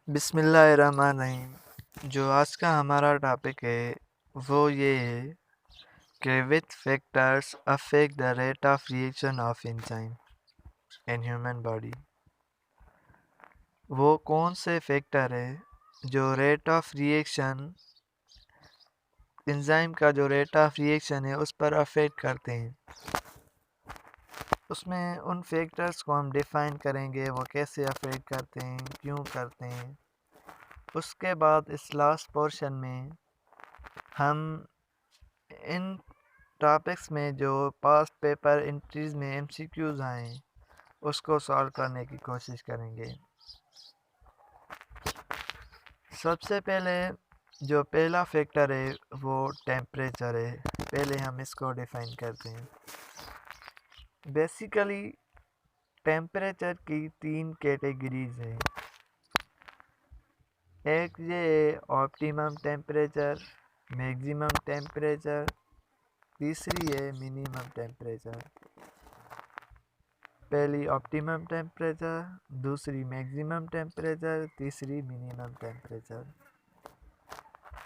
बिस्मिल्लाहिर्रहमानिर्रहीम। जो आज का हमारा टॉपिक है वो ये है कि विच factors affect the rate of reaction of enzyme in human body. वो कौन से फैक्टर है जो रेट ऑफ रिएक्शन, एंजाइम का जो रेट ऑफ रिएक्शन है उस पर अफेक्ट करते हैं। उसमें उन फैक्टर्स को हम डिफ़ाइन करेंगे, वो कैसे अफेक्ट करते हैं, क्यों करते हैं। उसके बाद इस लास्ट पोर्शन में हम इन टॉपिक्स में जो पास्ट पेपर एंट्रीज़ में एमसीक्यूज़ आए उसको सॉल्व करने की कोशिश करेंगे। सबसे पहले जो पहला फैक्टर है वो टेम्परेचर है। पहले हम इसको डिफ़ाइन करते हैं। बेसिकली टेम्परेचर की 3 कैटेगरीज़ हैं। एक ये ऑप्टिमम टेम्परेचर, मैक्सिमम टेम्परेचर, तीसरी है मिनिमम टेम्परेचर। पहली ऑप्टिमम टेम्परेचर, दूसरी मैक्सिमम टेम्परेचर, तीसरी मिनिमम टेम्परेचर।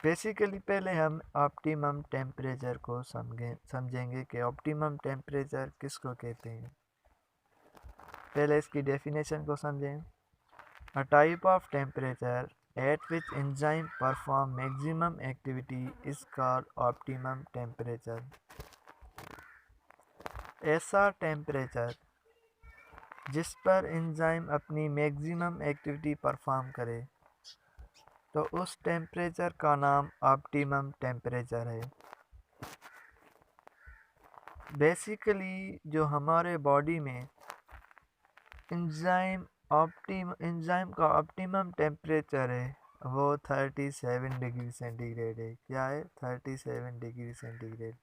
बेसिकली पहले हम ऑप्टिमम टेम्परेचर को समझेंगे कि ऑप्टिमम टेम्परेचर किसको कहते हैं। पहले इसकी डेफिनेशन को समझें। A type of temperature at which enzyme perform maximum activity is called optimum temperature. ऐसा टेम्परेचर जिस पर एंजाइम अपनी मैक्सिमम एक्टिविटी परफॉर्म करे तो उस टेम्परेचर का नाम ऑप्टिमम टेम्परेचर है। बेसिकली जो हमारे बॉडी में एंजाइम का ऑप्टिमम टेम्परेचर है वो 37 डिग्री सेंटीग्रेड है। क्या है? 37 डिग्री सेंटीग्रेड।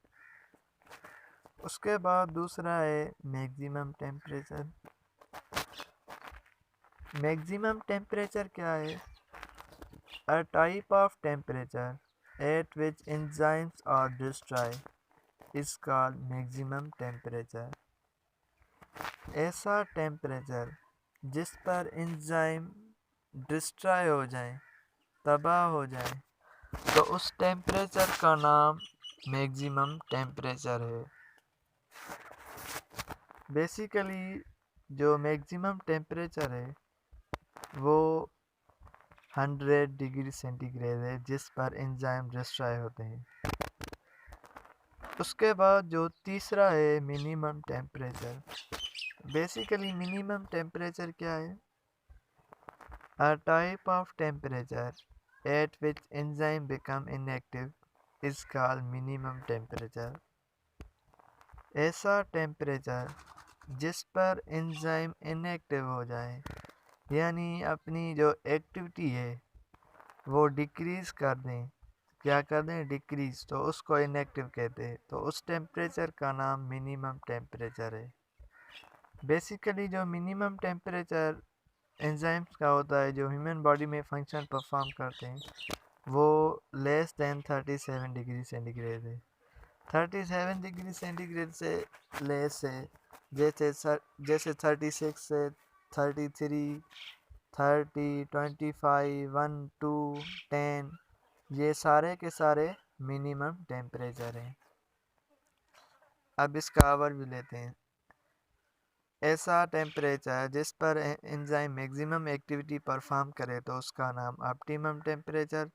उसके बाद दूसरा है मैक्सिमम टेम्परेचर। मैक्सिमम टेम्परेचर क्या है? A type of temperature at which enzymes are destroyed is called maximum temperature. ऐसा टेम्परेचर जिस पर एंजाइम डिस्ट्रॉय हो जाए, तबाह हो जाए, तो उस टेम्परेचर का नाम मैक्सिमम टेम्परेचर है। बेसिकली जो मैक्सिमम टेम्परेचर है वो 100 डिग्री सेंटीग्रेड है जिस पर एंजाइम डिस्ट्रॉय होते हैं। उसके बाद जो तीसरा है minimum temperature. Basically minimum temperature क्या है? A type of temperature at which enzyme become inactive is called minimum temperature. ऐसा टेम्परेचर जिस पर एंजाइम इनएक्टिव हो जाए, यानी अपनी जो एक्टिविटी है वो डिक्रीज़ कर दें। क्या कर दें? डिक्रीज़। तो उसको इनएक्टिव कहते हैं। तो उस टेम्परेचर का नाम मिनिमम टेम्परेचर है। बेसिकली जो मिनिमम टेम्परेचर एंजाइम्स का होता है जो ह्यूमन बॉडी में फंक्शन परफॉर्म करते हैं वो लेस दैन 37 डिग्री सेंटीग्रेड है। 37 डिग्री सेंटीग्रेड से लेस है, जैसे 36 से 33, 30, 25, 1, 2, 10, ये सारे के सारे मिनिमम टेम्परेचर हैं। अब इसका ओवरव्यू लेते हैं। ऐसा टेम्परेचर जिस पर एंजाइम मैक्सिमम एक्टिविटी परफॉर्म करे तो उसका नाम ऑप्टिमम टेम्परेचर,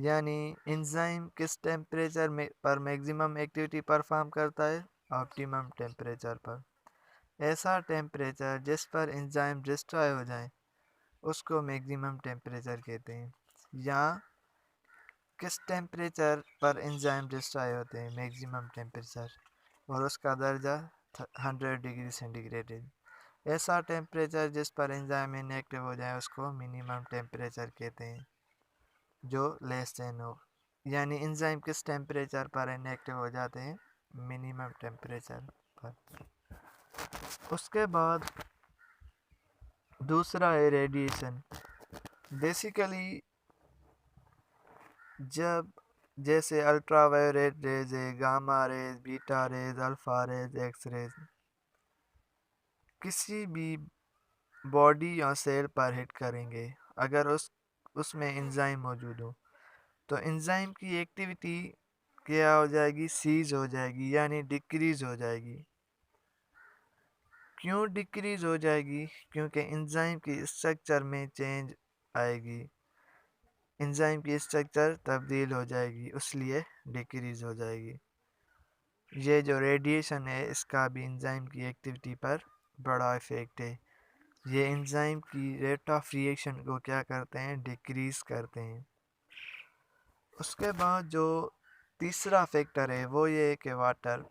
यानी एंजाइम किस टेम्परेचर में पर मैक्सिमम एक्टिविटी परफॉर्म करता है? ऑप्टिमम टेम्परेचर पर। ऐसा टेम्परेचर जिस पर एंजाइम डिस्ट्रॉय हो जाए उसको मैक्सिमम टेम्परेचर कहते हैं। या किस टेम्परेचर पर एंजाइम डिस्ट्रॉय होते हैं? मैक्सिमम टेम्परेचर, और उसका दर्जा 100 डिग्री सेंटीग्रेड है। ऐसा टेम्परेचर जिस पर एंजाइम इनएक्टिव हो जाए उसको मिनिमम टेम्परेचर कहते हैं, जो लेस देन हो। यानी एंजाइम किस टेम्परेचर पर इनएक्टिव हो जाते हैं? मिनिमम टेम्परेचर पर। उसके बाद दूसरा है रेडिएशन। बेसिकली जब जैसे अल्ट्रावायलेट रेज है, gamma rays, beta rays, alpha rays, X rays, किसी भी बॉडी या सेल पर हिट करेंगे अगर उसमें एंजाइम मौजूद हो, तो एंजाइम की एक्टिविटी क्या हो जाएगी, सीज हो जाएगी यानी डिक्रीज हो जाएगी। क्यों डिक्रीज हो जाएगी? क्योंकि एंजाइम की स्ट्रक्चर में चेंज आएगी, एंजाइम की स्ट्रक्चर तब्दील हो जाएगी, इसलिए डिक्रीज हो जाएगी। ये जो रेडिएशन है इसका भी एंजाइम की एक्टिविटी पर बड़ा इफेक्ट है। ये एंजाइम की रेट ऑफ रिएक्शन को क्या करते हैं, डिक्रीज करते हैं। उसके बाद जो तीसरा फैक्टर है वो ये है कि वाटर,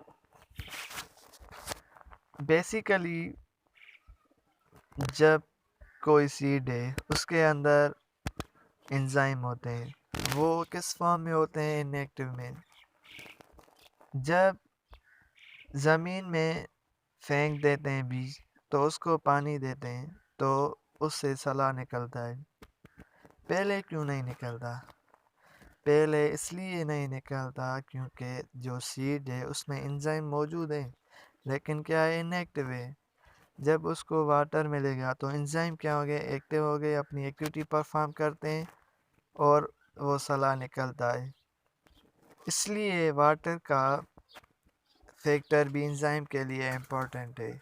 बेसिकली जब कोई सीड है उसके अंदर एंजाइम होते हैं, वो किस फॉर्म में होते हैं, इनएक्टिव में। जब ज़मीन में फेंक देते हैं बीज, तो उसको पानी देते हैं तो उससे सला निकलता है। पहले क्यों नहीं निकलता? पहले इसलिए नहीं निकलता क्योंकि जो सीड है उसमें एंजाइम मौजूद है, लेकिन क्या है, इनएक्टिव है। जब उसको वाटर मिलेगा तो एंजाइम क्या हो गए, एक्टिव हो गए, अपनी एक्टिविटी परफॉर्म करते हैं और वो सला निकलता है। इसलिए वाटर का फैक्टर भी एंजाइम के लिए इम्पोर्टेंट है।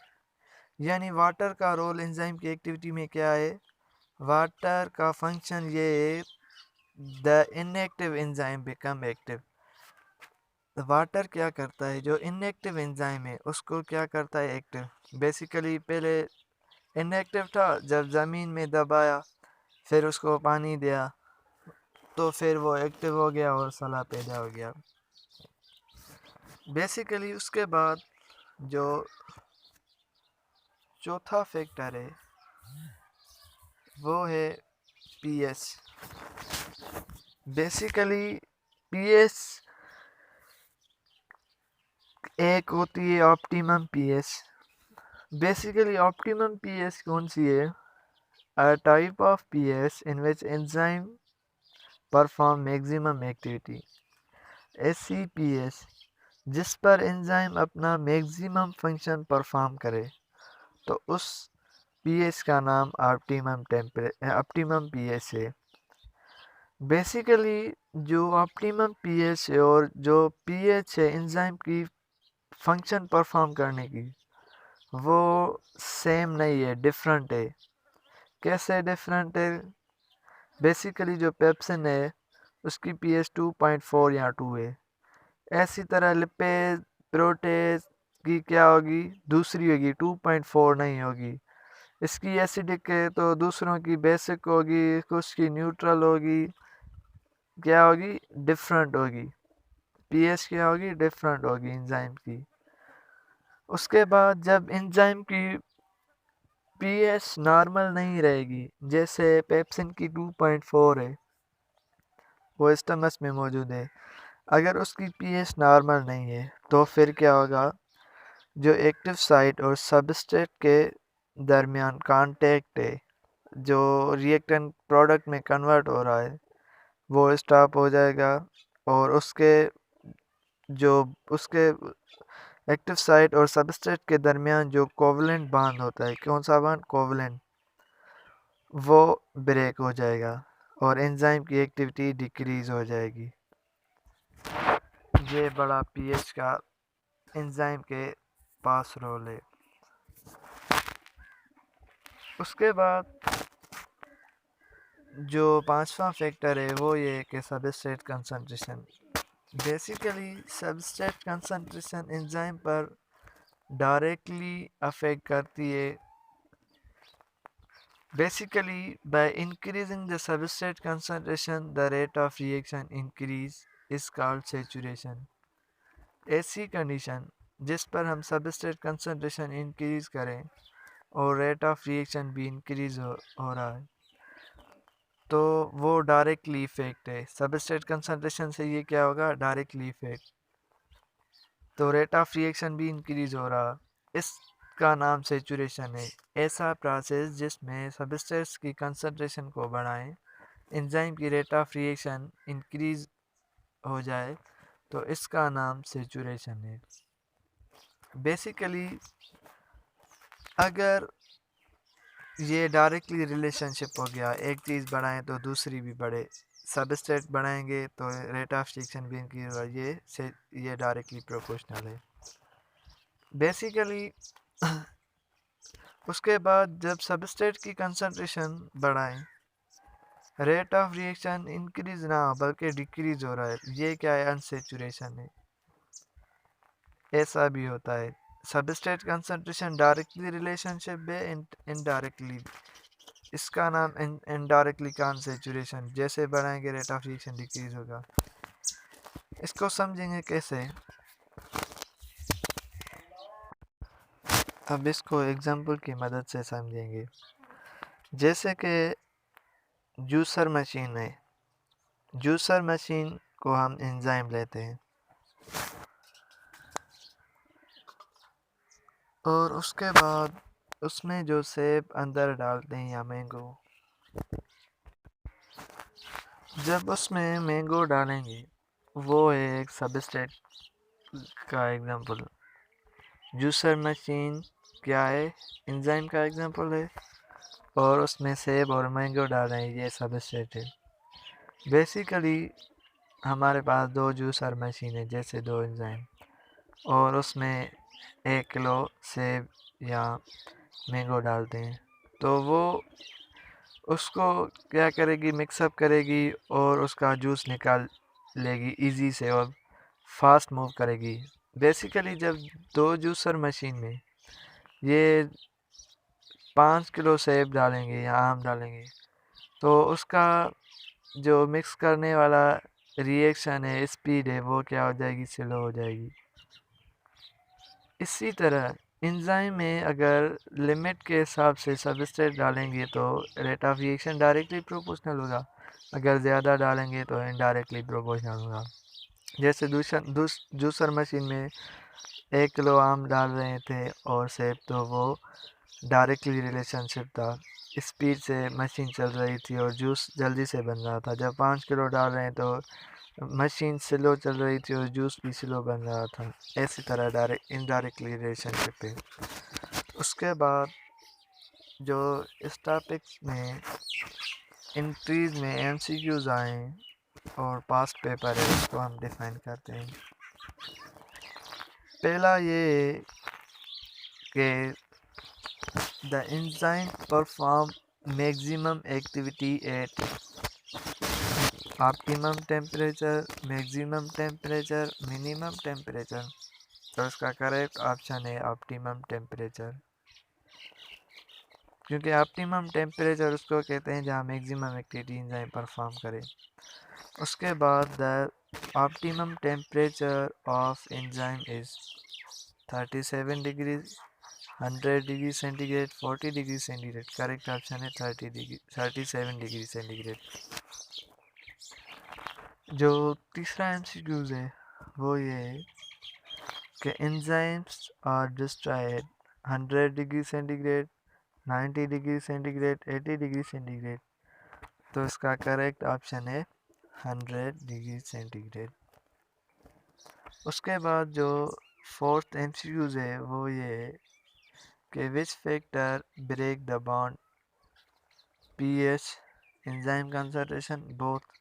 यानी वाटर का रोल एंजाइम की एक्टिविटी में क्या है, वाटर का फंक्शन ये है, the inactive enzyme become active. Water क्या करता है, जो इनएक्टिव एंजाइम है उसको क्या करता है, एक्टिव। बेसिकली पहले इनएक्टिव था, जब ज़मीन में दबाया फिर उसको पानी दिया तो फिर वो एक्टिव हो गया और सला पैदा हो गया। बेसिकली उसके बाद जो चौथा फैक्टर है वो है पीएच। बेसिकली पीएच एक होती है optimum pH. Basically optimum pH कौन सी है, a type of pH in which enzyme perform maximum activity. ऐसी पीएच जिस पर एंजाइम अपना मैक्सिमम फंक्शन परफॉर्म करे, तो उस पीएच का नाम ऑप्टिमम पीएच है। बेसिकली जो ऑप्टिमम पीएच है और जो पीएच है एंजाइम की फंक्शन परफॉर्म करने की, वो सेम नहीं है, डिफरेंट है। कैसे डिफरेंट है? बेसिकली जो पेप्सिन है उसकी पीएच 2.4 या 2 है। ऐसी तरह लिपेज प्रोटेज की क्या होगी, दूसरी होगी, 2.4 नहीं होगी। इसकी एसिडिक है तो दूसरों की बेसिक होगी, कुछ की न्यूट्रल होगी, क्या होगी, डिफरेंट होगी। पीएच क्या होगी, डिफरेंट होगी एंजाइम की। उसके बाद जब एंजाइम की पीएच नॉर्मल नहीं रहेगी, जैसे पेप्सिन की 2.4 है, वो स्टमच में मौजूद है, अगर उसकी पीएच नॉर्मल नहीं है तो फिर क्या होगा, जो एक्टिव साइट और सबस्ट्रेट के दरमियान कांटेक्ट है, जो रिएक्टेंट प्रोडक्ट में कन्वर्ट हो रहा है, वो स्टॉप हो जाएगा और उसके एक्टिव साइट और सबस्ट्रेट के दरमियान जो कोवलेंट बांड होता है, कौन सा बांड, कोवलेंट, वो ब्रेक हो जाएगा और एंजाइम की एक्टिविटी डिक्रीज हो जाएगी। ये बड़ा पीएच का एंजाइम के पास रोल है। उसके बाद जो पांचवा फैक्टर है वो ये है कि substrate concentration. Basically substrate concentration enzyme पर डायरेक्टली अफेक्ट करती है। Basically, by increasing the substrate concentration, the rate of reaction increase is called saturation. ऐसी कंडीशन जिस पर हम सबस्ट्रेट कंसंट्रेशन इंक्रीज करें और रेट ऑफ रिएक्शन भी इंक्रीज हो रहा है, तो वो डायरेक्टली इफेक्ट है। सबस्ट्रेट कंसंट्रेशन से ये क्या होगा, डायरेक्टली इफेक्ट, तो रेट ऑफ रिएक्शन भी इंक्रीज हो रहा, इसका नाम सेचुरेशन है। ऐसा प्रोसेस जिसमें सबस्ट्रेट्स की कंसंट्रेशन को बढ़ाएं, एंजाइम की रेट ऑफ रिएक्शन इंक्रीज हो जाए, तो इसका नाम सेचुरेशन है। बेसिकली अगर ये डायरेक्टली रिलेशनशिप हो गया, एक चीज़ बढ़ाएं तो दूसरी भी बढ़े, सबस्ट्रेट बढ़ाएंगे तो रेट ऑफ रिएक्शन भी इंक्रीज होगा, ये डायरेक्टली प्रोपोर्शनल है बेसिकली। उसके बाद जब सबस्ट्रेट की कंसंट्रेशन बढ़ाएं, रेट ऑफ रिएक्शन इंक्रीज ना बल्कि डिक्रीज हो रहा है, ये क्या है, अनसेचुरेशन है। ऐसा भी होता है, सबस्ट्रेट कंसंट्रेशन डायरेक्टली रिलेशनशिप है, इनडायरेक्टली इसका नाम इनडायरेक्टली कॉन्सेचुरेशन, जैसे बढ़ाएंगे रेट ऑफ रिएक्शन डिक्रीज होगा। इसको समझेंगे कैसे, अब इसको एग्जांपल की मदद से समझेंगे। जैसे कि जूसर मशीन है, जूसर मशीन को हम एंजाइम लेते हैं और उसके बाद उसमें जो सेब अंदर डालते हैं या मैंगो, जब उसमें मैंगो डालेंगे वो है एक सबस्ट्रेट का एग्जांपल। जूसर मशीन क्या है, एंजाइम का एग्जांपल है, और उसमें सेब और मैंगो डाल रहे हैं, ये सबस्ट्रेट है। बेसिकली हमारे पास दो जूसर मशीन है, जैसे दो एंजाइम, और उसमें 1 किलो सेब या मैंगो डालते हैं, तो वो उसको क्या करेगी, मिक्सअप करेगी और उसका जूस निकाल लेगी इजी से और फास्ट मूव करेगी। बेसिकली जब दो जूसर मशीन में ये 5 किलो सेब डालेंगे या आम डालेंगे, तो उसका जो मिक्स करने वाला रिएक्शन है, स्पीड है, वो क्या हो जाएगी, स्लो हो जाएगी। इसी तरह एंजाइम में अगर लिमिट के हिसाब से सबस्ट्रेट डालेंगे तो rate of reaction directly proportional होगा, अगर ज़्यादा डालेंगे तो इनडायरेक्टली प्रोपोर्शनल होगा। जैसे जूसर मशीन में 1 किलो आम डाल रहे थे और सेब, तो वो डायरेक्टली रिलेशनशिप था, स्पीड से मशीन चल रही थी और जूस जल्दी से बन रहा था। जब 5 किलो डाल रहे हैं तो मशीन स्लो चल रही थी और जूस भी स्लो बन रहा था। ऐसी तरह डायरेक्ट इनडायरेक्टली रिलेशनशिप है। उसके बाद जो इस टॉपिक में इंट्रीज में एमसीक्यूज आए और पास्ट पेपर है, उसको हम डिफाइन करते हैं। पहला ये कि the enzyme perform maximum activity at optimum temperature, maximum temperature, minimum temperature. तो इसका करेक्ट ऑप्शन है ऑप्टिमम टेम्परेचर, क्योंकि ऑप्टिमम टेम्परेचर उसको कहते हैं जहाँ मैक्सिमम एक्टिविटी एंजाइम परफॉर्म करे। उसके बाद the optimum temperature of enzyme is 37 degree, 100 degree centigrade, 40 degree centigrade. Correct option है 37 डिग्री सेंटीग्रेड। जो तीसरा एमसीक्यूज है वो ये है कि enzymes are destroyed 100 degree centigrade, 90 degree centigrade, 80 degree centigrade. तो इसका करेक्ट ऑप्शन है 100 डिग्री सेंटीग्रेड। उसके बाद जो फोर्थ एमसीक्यूज है वो ये है कि which factor break the bond, pH, enzyme concentration, both.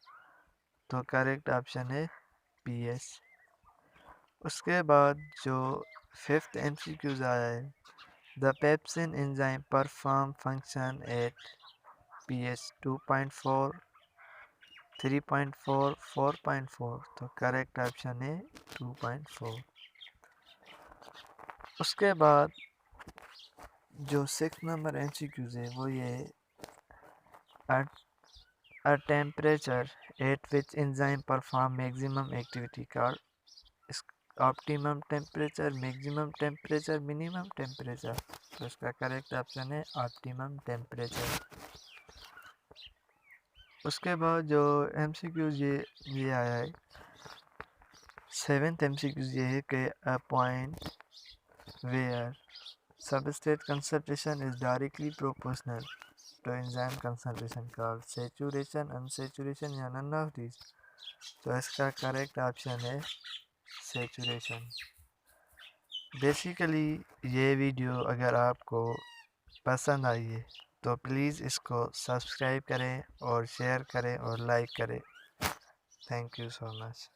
तो करेक्ट ऑप्शन है पीएच। उसके बाद जो फिफ्थ एमसीक्यूज आया है, the pepsin enzyme perform function at pH 2.4, 3.4, 4.4। तो करेक्ट ऑप्शन है 2.4। उसके बाद जो 6 नंबर एमसीक्यूज है वो ये है, a temperature at which enzyme perform maximum activity called optimum temperature, maximum temperature, minimum temperature. तो इसका करेक्ट ऑप्शन है ऑप्टिमम टेम्परेचर। उसके बाद जो एमसीक्यूज ये आया है, सेवेंथ एमसीक्यूज ये है कि a point where substrate concentration is directly proportional to enzyme concentration called saturation, unsaturation या नन ऑफ दिस। तो इसका करेक्ट ऑप्शन है सैचुरेशन। बेसिकली ये वीडियो अगर आपको पसंद आई है तो प्लीज़ इसको सब्सक्राइब करें और शेयर करें और लाइक करें। Thank you so much.